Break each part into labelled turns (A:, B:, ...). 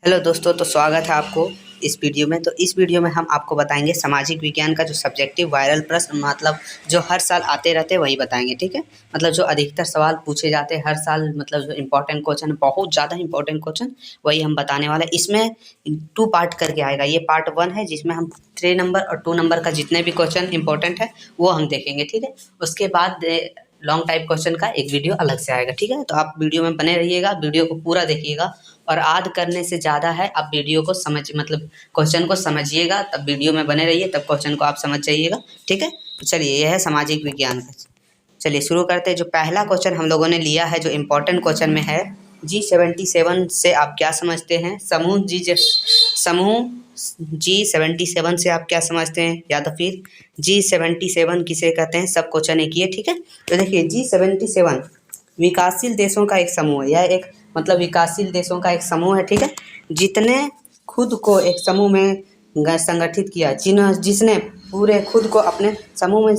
A: Hello दोस्तों, तो स्वागत है आपको इस वीडियो में। तो इस वीडियो में हम आपको बताएंगे सामाजिक विज्ञान का जो सब्जेक्टिव वायरल प्रश्न, मतलब जो हर साल आते रहते हैं वही बताएंगे। ठीक है, मतलब जो अधिकतर सवाल पूछे जाते हैं हर साल, मतलब जो इम्पोर्टेंट क्वेश्चन, बहुत ज़्यादा इंपॉर्टेंट क्वेश्चन, वही हम बताने वाले हैं। इसमें 2 पार्ट करके आएगा। ये पार्ट 1 है जिसमें हम 3 नंबर और 2 नंबर का जितने भी क्वेश्चन इंपॉर्टेंट है वो हम देखेंगे। ठीक है, उसके बाद लॉन्ग टाइप क्वेश्चन का एक वीडियो अलग से आएगा। ठीक है, तो आप वीडियो में बने रहिएगा, वीडियो को पूरा देखिएगा। और आध करने से ज़्यादा है, आप वीडियो को मतलब क्वेश्चन को समझिएगा, तब वीडियो में बने रहिए, तब क्वेश्चन को आप समझ जाइएगा। ठीक है, तो चलिए, यह है सामाजिक विज्ञान का। चलिए शुरू करते हैं। जो पहला क्वेश्चन हम लोगों ने लिया है, जो इम्पोर्टेंट क्वेश्चन में है, G77 से आप क्या समझते हैं? समूह G77 से आप क्या समझते हैं, या तो फिर G77 किसे कहते हैं? सब क्वेश्चन एक ही है। ठीक है, तो देखिए, G77 विकासशील देशों का एक समूह है। यह एक मतलब विकासशील देशों का एक समूह है। ठीक है, जितने खुद को एक समूह में संगठित किया, जिसने पूरे खुद को अपने समूह में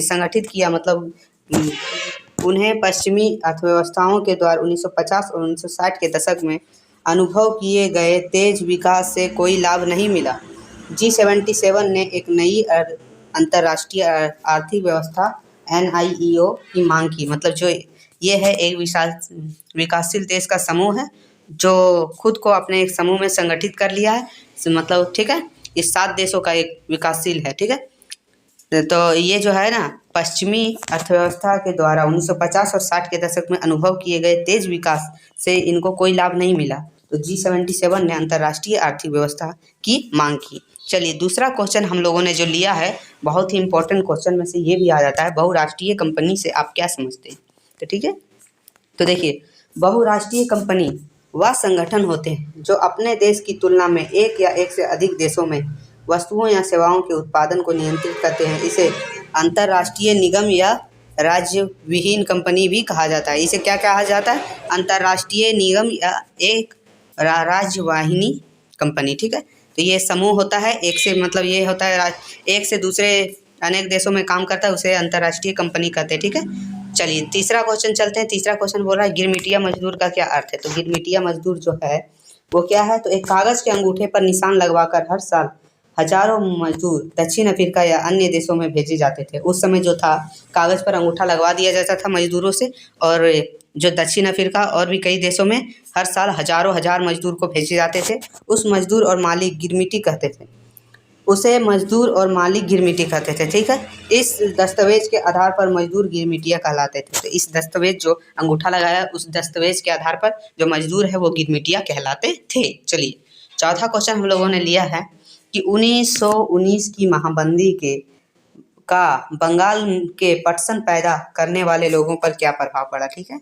A: संगठित किया, मतलब उन्हें पश्चिमी अर्थव्यवस्थाओं के द्वारा 1950 और 1960 के दशक में अनुभव किए गए तेज विकास से कोई लाभ नहीं मिला। G77 ने एक नई अंतर्राष्ट्रीय आर्थिक व्यवस्था NIEO की मांग की। मतलब जो ये है एक विकासशील देश का समूह है जो खुद को अपने एक समूह में संगठित कर लिया है, मतलब ठीक है, इस 7 देशों का एक विकासशील है। ठीक है, तो ये जो है ना, पश्चिमी अर्थव्यवस्था के द्वारा 1950 और 60 के दशक में अनुभव किए गए तेज विकास से इनको कोई लाभ नहीं मिला, तो G77 ने अंतर्राष्ट्रीय आर्थिक व्यवस्था की मांग की। चलिए, दूसरा क्वेश्चन हम लोगों ने जो लिया है, बहुत ही इंपॉर्टेंट क्वेश्चन में से ये भी आ जाता है, बहुराष्ट्रीय कंपनी से आप क्या समझते हैं? तो ठीक है, तो देखिए, बहुराष्ट्रीय कंपनी वह संगठन होते हैं जो अपने देश की तुलना में एक या एक से अधिक देशों में वस्तुओं या सेवाओं के उत्पादन को नियंत्रित करते हैं। इसे अंतर्राष्ट्रीय निगम या राज्य विहीन कंपनी भी कहा जाता है। इसे क्या कहा जाता है? अंतर्राष्ट्रीय निगम या एक राज्यवाहिनी कंपनी। ठीक है, तो ये समूह होता है, एक से मतलब ये होता है एक से दूसरे अनेक देशों में काम करता है, उसे अंतर्राष्ट्रीय कंपनी कहते हैं। ठीक है, चलिए तीसरा क्वेश्चन चलते हैं। तीसरा क्वेश्चन बोल रहा है गिरमिटिया मजदूर का क्या अर्थ है? तो गिरमिटिया मजदूर जो है वो क्या है? तो एक कागज के अंगूठे पर निशान लगवाकर हर साल हजारों मजदूर दक्षिण अफ्रीका या अन्य देशों में भेजे जाते थे। उस समय जो था, कागज पर अंगूठा लगवा दिया जाता था मजदूरों से, और जो दक्षिण अफ्रीका और भी कई देशों में हर साल हजारों हजार मजदूर को भेजे जाते थे। उस मजदूर और मालिक गिरमिटी कहते थे, उसे मजदूर और मालिक गिरमिटी कहते थे। ठीक है, इस दस्तावेज के आधार पर मजदूर गिरमिटिया कहलाते थे। तो इस दस्तावेज जो अंगूठा लगाया, उस दस्तावेज के आधार पर जो मजदूर है वो गिरमिटिया कहलाते थे। चलिए, चौथा क्वेश्चन हम लोगों ने लिया है कि 1919 की महामंदी का बंगाल के पटसन पैदा करने वाले लोगों पर क्या प्रभाव पड़ा? ठीक है,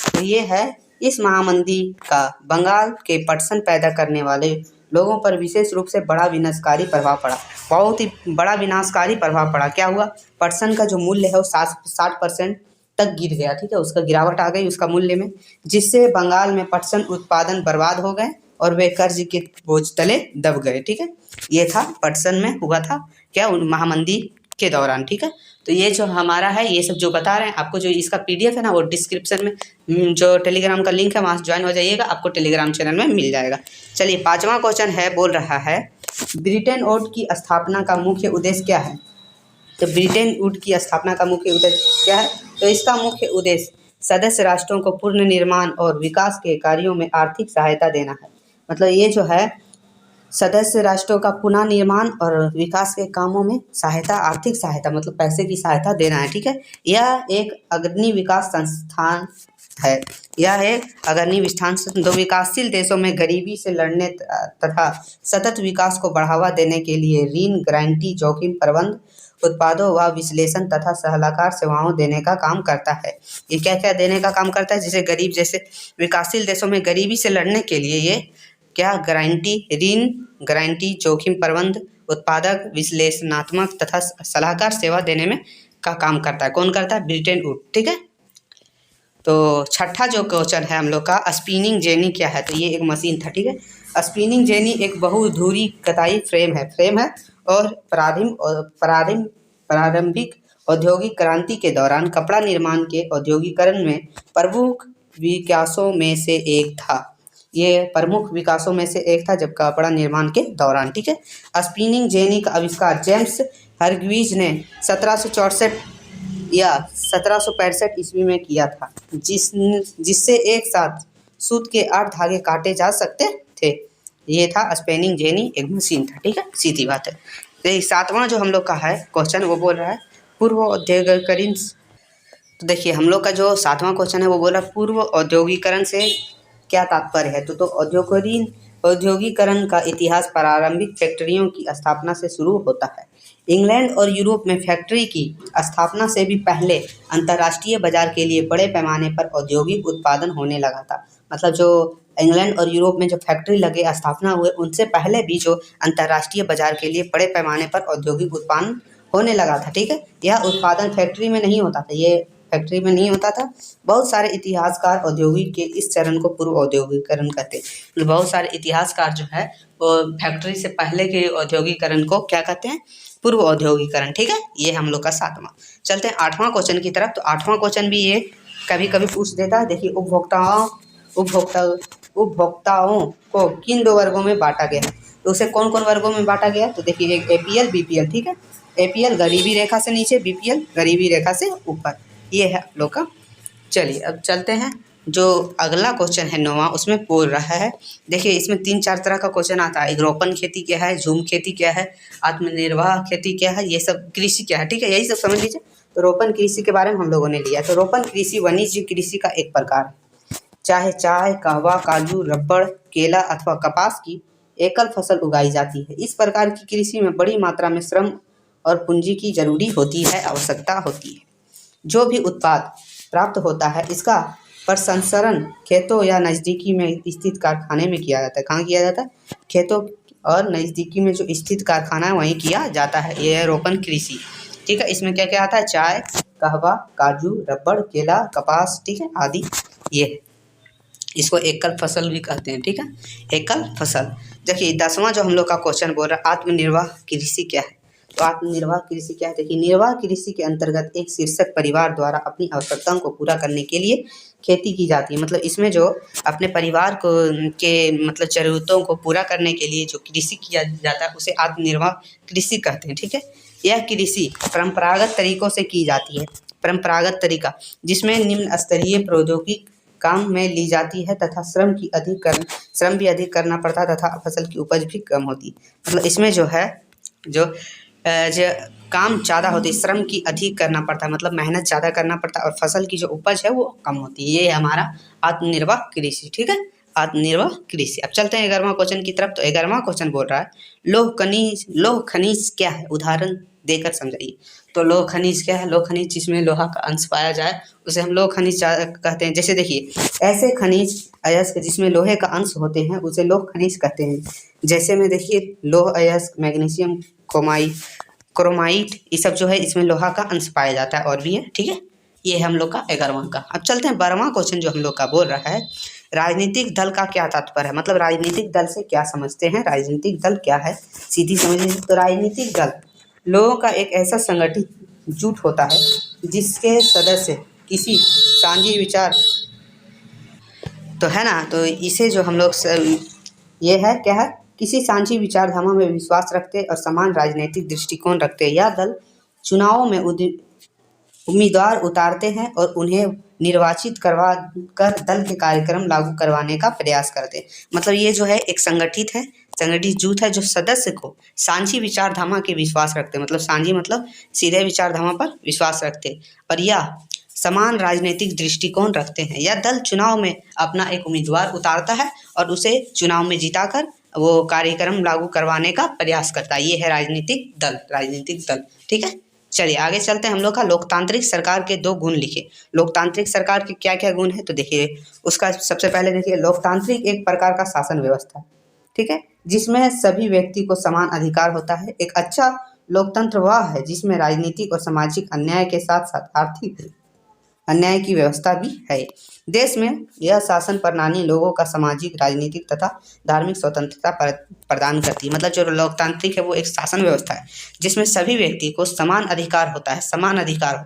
A: तो ये है, इस महामंदी का बंगाल के पटसन पैदा करने वाले लोगों पर विशेष रूप से बड़ा विनाशकारी प्रभाव पड़ा। बहुत ही बड़ा विनाशकारी प्रभाव पड़ा। क्या हुआ? पटसन का जो मूल्य है वो 60% तक गिर गया। ठीक है, उसका गिरावट आ गई उसका मूल्य में, जिससे बंगाल में पटसन उत्पादन बर्बाद हो गए और वे कर्ज के बोझ तले दब गए। ठीक है, ये था पटसन में हुआ था क्या, उन महामंदी के दौरान। ठीक है, तो ये जो हमारा है, ये सब जो बता रहे हैं आपको, जो इसका PDF है ना, वो डिस्क्रिप्शन में जो टेलीग्राम का लिंक है वहाँ से ज्वाइन हो जाइएगा, आपको टेलीग्राम चैनल में मिल जाएगा। चलिए, पांचवा क्वेश्चन है, बोल रहा है ब्रिटेन वुड की स्थापना का मुख्य उद्देश्य क्या है? तो ब्रिटेन वुड की स्थापना का मुख्य उद्देश्य क्या है? तो इसका मुख्य उद्देश्य सदस्य राष्ट्रों को पूर्ण निर्माण और विकास के कार्यों में आर्थिक सहायता देना है। मतलब ये जो है, सदस्य राष्ट्रों का पुनः निर्माण और विकास के कामों में सहायता, आर्थिक सहायता मतलब पैसे की सहायता देना है। ठीक है, यह एक अग्रणी विकास संस्थान है। यह एक अग्रणी विकास दो विकासशील देशों में गरीबी से लड़ने तथा सतत विकास को बढ़ावा देने के लिए ऋण, गारंटी, जोखिम प्रबंधन, उत्पादों व विश्लेषण तथा सलाहकार सेवाओं देने का काम करता है। ये क्या क्या देने का काम करता है? जैसे विकासशील देशों में गरीबी से लड़ने के लिए ये क्या, गारंटी, ऋण, गारंटी, जोखिम प्रबंधन, उत्पादक, विश्लेषणात्मक तथा सलाहकार सेवा देने में का काम करता है। कौन करता है? Britain would. ठीक है, तो छठा जो क्वेश्चन है हम लोग का, स्पिनिंग जेनी क्या है? तो ये एक मशीन था। ठीक है, स्पिनिंग जेनी एक बहुधुरी कताई फ्रेम है और प्रारंभिक औद्योगिक क्रांति के दौरान कपड़ा निर्माण के औद्योगिकरण में प्रमुख विकासों में से एक था। ये प्रमुख विकासों में से एक था जब कपड़ा निर्माण के दौरान, ठीक है। स्पिनिंग जेनी का आविष्कार जेम्स हरग्रीव्स ने 1764 या 1765 ईस्वी में किया था, जिससे एक साथ सूत के 8 धागे काटे जा सकते थे। ये था स्पिनिंग जेनी, एक मशीन था, ठीक है, सीधी बात है। तो 7वां जो हम लोग का है क्वेश्चन वो बोल रहा है पूर्व औद्योगिकरण। तो देखिए हम लोग का जो 7वां क्वेश्चन है वो बोला पूर्व औद्योगिकरण से क्या तात्पर्य है। तो औद्योगिकरण का इतिहास प्रारंभिक फैक्ट्रियों की स्थापना से शुरू होता है। इंग्लैंड और यूरोप में फैक्ट्री की स्थापना से भी पहले अंतर्राष्ट्रीय बाजार के लिए बड़े पैमाने पर औद्योगिक उत्पादन होने लगा था। मतलब जो इंग्लैंड और यूरोप में जो फैक्ट्री लगे स्थापना हुए उनसे पहले भी जो अंतर्राष्ट्रीय बाजार के लिए बड़े पैमाने पर औद्योगिक उत्पादन होने लगा था, ठीक है। यह उत्पादन फैक्ट्री में नहीं होता था, ये फैक्ट्री में नहीं होता था। बहुत सारे इतिहासकार औद्योगिक के इस चरण को पूर्व औद्योगिकरण कहते हैं। बहुत सारे इतिहासकार जो है वो फैक्ट्री से पहले के औद्योगिकरण को क्या कहते हैं, पूर्व औद्योगिकरण, ठीक है। ये हम लोग का 7वां। चलते हैं 8वां क्वेश्चन की तरफ। तो 8वां क्वेश्चन भी ये कभी कभी पूछ देता है। देखिए उपभोक्ताओं को किन 2 वर्गों में बांटा गया है। तो उसे कौन कौन वर्गों में बांटा गया। तो देखिए एक APL BPL, ठीक है। APL गरीबी रेखा से नीचे, BPL गरीबी रेखा से ऊपर, ये है आप लोग का। चलिए अब चलते हैं जो अगला क्वेश्चन है 9वां, उसमें बोल रहा है। देखिए इसमें 3-4 तरह का क्वेश्चन आता है। रोपण खेती क्या है, झूम खेती क्या है, आत्मनिर्वाह खेती क्या है, ये सब कृषि क्या है, ठीक है, यही सब समझ लीजिए। तो रोपण कृषि के बारे में हम लोगों ने लिया। तो रोपण कृषि वाणिज्य कृषि का एक प्रकार है। चाहे चाय, कहवा, काजू, रबड़, केला अथवा कपास की एकल फसल उगाई जाती है। इस प्रकार की कृषि में बड़ी मात्रा में श्रम और पूंजी की जरूरी होती है, आवश्यकता होती है। जो भी उत्पाद प्राप्त होता है इसका प्रसंस्करण खेतों या नज़दीकी में स्थित कारखाने में किया जाता है। कहाँ किया जाता है, खेतों और नज़दीकी में जो स्थित कारखाना है वहीं किया जाता है। ये है रोपण कृषि, ठीक है। इसमें क्या क्या आता है, चाय, कहवा, काजू, रबड़, केला, कपास, ठीक है, आदि। ये इसको एकल फसल भी कहते हैं, ठीक है, एकल फसल। देखिए 10वां जो हम लोग का क्वेश्चन बोल रहा है आत्मनिर्वाह कृषि क्या है। तो आत्मनिर्वाह कृषि क्या है। देखिए निर्वाह कृषि के अंतर्गत एक शीर्षक परिवार द्वारा अपनी आवश्यकताओं को पूरा करने के लिए खेती की जाती है। मतलब इसमें जो अपने परिवार को के मतलब ज़रूरतों को पूरा करने के लिए जो कृषि किया जाता है उसे आत्मनिर्वाह कृषि कहते हैं, ठीक है। यह कृषि परंपरागत तरीकों से की जाती है। परंपरागत तरीका जिसमें निम्न स्तरीय प्रौद्योगिकी काम में ली जाती है तथा श्रम भी अधिक करना पड़ता है तथा फसल की उपज भी कम होती। मतलब इसमें जो है जो काम ज़्यादा होती है, श्रम की अधिक करना पड़ता है, मतलब मेहनत ज़्यादा करना पड़ता है और फसल की जो उपज है वो कम होती है। ये है हमारा आत्मनिर्वाह कृषि, ठीक है, आत्मनिर्वाह कृषि। अब चलते हैं 11वां क्वेश्चन की तरफ। तो 11वां क्वेश्चन बोल रहा है लौह खनिज क्या है, उदाहरण देकर समझाइए। तो लौह खनिज क्या है, लौह खनिज जिसमें लोहा का अंश पाया जाए उसे हम लौह खनिज कहते हैं। जैसे देखिए ऐसे खनिज अयस्क जिसमें लोहे का अंश होते हैं उसे लौह खनिज कहते हैं। जैसे में देखिए लौह अयस्क, मैग्नीशियम, क्रोमाइट, ये सब जो है इसमें लोहा का अंश पाया जाता है और भी है, ठीक है। ये है हम लोग का 11वां का। अब चलते हैं 12वां क्वेश्चन जो हम लोग का बोल रहा है राजनीतिक दल का क्या तात्पर्य है। मतलब राजनीतिक दल से क्या समझते हैं, राजनीतिक दल क्या है, सीधी समझ लीजिए। तो राजनीतिक दल लोगों का एक ऐसा संगठित जुट होता है जिसके सदस्य किसी साझी विचार तो है ना, तो इसे जो हम लोग ये है क्या है, किसी साझी विचारधारा में विश्वास रखते और समान राजनीतिक दृष्टिकोण रखते। यह दल चुनावों में उम्मीदवार उतारते हैं और उन्हें निर्वाचित करवा कर दल के कार्यक्रम लागू करवाने का प्रयास करते हैं। मतलब ये जो है एक संगठित जुट है जो सदस्य को साझी विचारधारा के विश्वास रखते हैं। मतलब साझी मतलब सीधे विचारधारा पर विश्वास रखते और यह समान राजनीतिक दृष्टिकोण रखते हैं। यह दल चुनाव में अपना एक उम्मीदवार उतारता है और उसे चुनाव में जिताकर वो कार्यक्रम लागू करवाने का प्रयास करता है। ये है राजनीतिक दल, ठीक है। चलिए आगे चलते हैं। हम लोग का लोकतांत्रिक सरकार के 2 गुण लिखे। लोकतांत्रिक सरकार के क्या क्या गुण है, तो देखिए उसका सबसे पहले देखिए लोकतांत्रिक एक प्रकार का शासन व्यवस्था, ठीक है, जिसमें सभी व्यक्ति को समान अधिकार होता है। एक अच्छा लोकतंत्र वह है जिसमें राजनीतिक और सामाजिक अन्याय के साथ साथ आर्थिक अन्याय की व्यवस्था भी है। देश में यह शासन प्रणाली लोगों का सामाजिक, राजनीतिक तथा धार्मिक स्वतंत्रता प्रदान करती है। मतलब जो लोकतांत्रिक है वो एक शासन व्यवस्था है जिसमें सभी व्यक्ति को समान अधिकार होता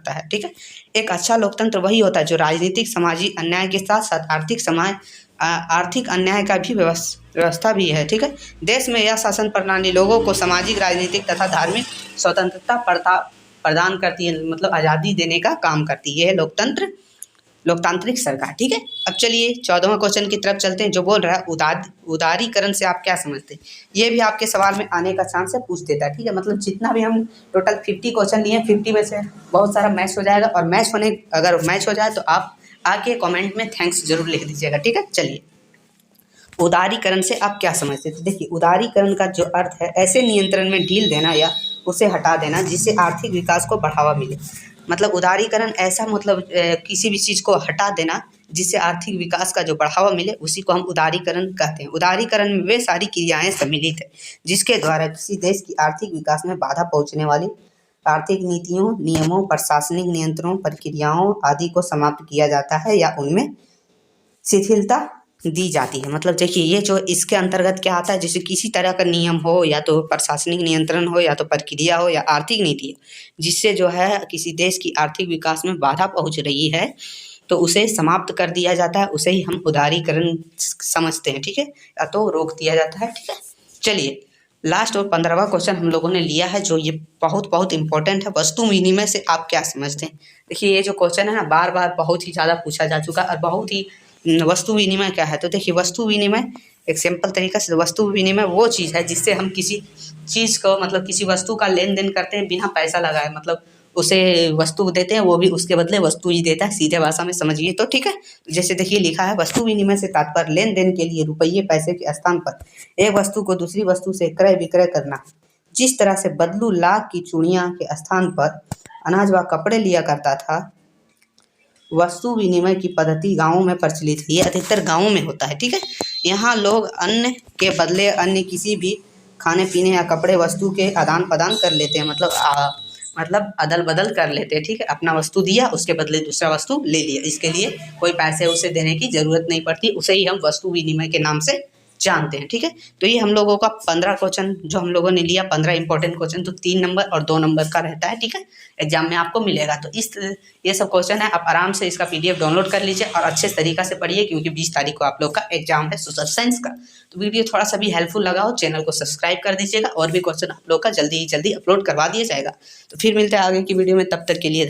A: है, ठीक है। एक अच्छा लोकतंत्र वही होता है जो राजनीतिक, सामाजिक अन्याय के साथ साथ आर्थिक आर्थिक अन्याय का भी व्यवस्था भी है, ठीक है। देश में यह शासन प्रणाली लोगों को सामाजिक, राजनीतिक तथा धार्मिक स्वतंत्रता प्रदान करती है, मतलब आज़ादी देने का काम करती है। ये है लोकतांत्रिक सरकार, ठीक है। अब चलिए 14वां क्वेश्चन की तरफ चलते हैं, जो बोल रहा है उदारीकरण से आप क्या समझते हैं। ये भी आपके सवाल में आने का चांस है, पूछ देता है, ठीक है। मतलब जितना भी हम टोटल 50 क्वेश्चन लिए, 50 में से बहुत सारा मैच हो जाएगा, और अगर मैच हो जाए तो आप आके कमेंट में थैंक्स जरूर लिख दीजिएगा, ठीक है। चलिए, उदारीकरण से आप क्या समझते थे। देखिए, उदारीकरण का जो अर्थ है, ऐसे नियंत्रण में ढील देना या उसे हटा देना जिससे आर्थिक विकास को बढ़ावा मिले। मतलब उदारीकरण ऐसा, मतलब किसी भी चीज़ को हटा देना जिससे आर्थिक विकास का जो बढ़ावा मिले, उसी को हम उदारीकरण कहते हैं। उदारीकरण में वे सारी क्रियाएं सम्मिलित है जिसके द्वारा किसी देश की आर्थिक विकास में बाधा पहुंचने वाली आर्थिक नीतियों, नियमों, प्रशासनिक नियंत्रणों, प्रक्रियाओं आदि को समाप्त किया जाता है या उनमें शिथिलता दी जाती है। मतलब देखिए, ये जो इसके अंतर्गत क्या आता है, जैसे किसी तरह का नियम हो, या तो प्रशासनिक नियंत्रण हो, या तो प्रक्रिया हो, या आर्थिक नीति हो, जिससे जो है किसी देश की आर्थिक विकास में बाधा पहुंच रही है, तो उसे समाप्त कर दिया जाता है। उसे ही हम उदारीकरण समझते हैं, ठीक है, या तो रोक दिया जाता है, ठीक है। चलिए, लास्ट और 15वां क्वेश्चन हम लोगों ने लिया है, जो ये बहुत बहुत इंपॉर्टेंट है। वस्तु विनिमय से आप क्या समझते हैं। देखिए, ये जो क्वेश्चन है ना, बार बार बहुत ही ज़्यादा पूछा जा चुका, और बहुत ही वस्तु विनिमय क्या है। तो देखिए, वस्तु विनिमय एक सिंपल तरीका से, वस्तु विनिमय वो चीज़ है जिससे हम किसी चीज़ को, मतलब किसी वस्तु का लेन देन करते हैं बिना पैसा लगाए। मतलब उसे वस्तु देते हैं, वो भी उसके बदले वस्तु ही देता है, सीधे भाषा में समझिए तो, ठीक है। जैसे देखिए, लिखा है, वस्तु विनिमय से तात्पर्य लेन देन के लिए रुपये पैसे के स्थान पर एक वस्तु को दूसरी वस्तु से क्रय विक्रय करना। जिस तरह से बदलू लाख की चूड़ियाँ के स्थान पर अनाज व कपड़े लिया करता था, वस्तु विनिमय की पद्धति गाँवों में प्रचलित है। ये अधिकतर गाँवों में होता है, ठीक है। यहाँ लोग अन्न के बदले अन्य किसी भी खाने पीने या कपड़े वस्तु के आदान प्रदान कर लेते हैं। मतलब अदल बदल कर लेते हैं, ठीक है। अपना वस्तु दिया, उसके बदले दूसरा वस्तु ले लिया। इसके लिए कोई पैसे उसे देने की जरूरत नहीं पड़ती, उसे ही हम वस्तु विनिमय के नाम से जानते हैं, ठीक है। तो ये हम लोगों का 15 क्वेश्चन जो हम लोगों ने लिया, 15 इंपॉर्टेंट क्वेश्चन, तो 3 नंबर और 2 नंबर का रहता है, ठीक है। एग्जाम में आपको मिलेगा। तो ये सब क्वेश्चन है, आप आराम से इसका PDF डाउनलोड कर लीजिए और अच्छे तरीका से पढ़िए, क्योंकि 20 तारीख को आप लोग का एग्जाम है सोशल साइंस का। तो वीडियो थोड़ा सा भी हेल्पफुल लगा हो, चैनल को सब्सक्राइब कर दीजिएगा, और भी क्वेश्चन आप लोग का जल्दी ही जल्दी अपलोड करवा दिया जाएगा। तो फिर मिलते हैं आगे की वीडियो में, तब तक के लिए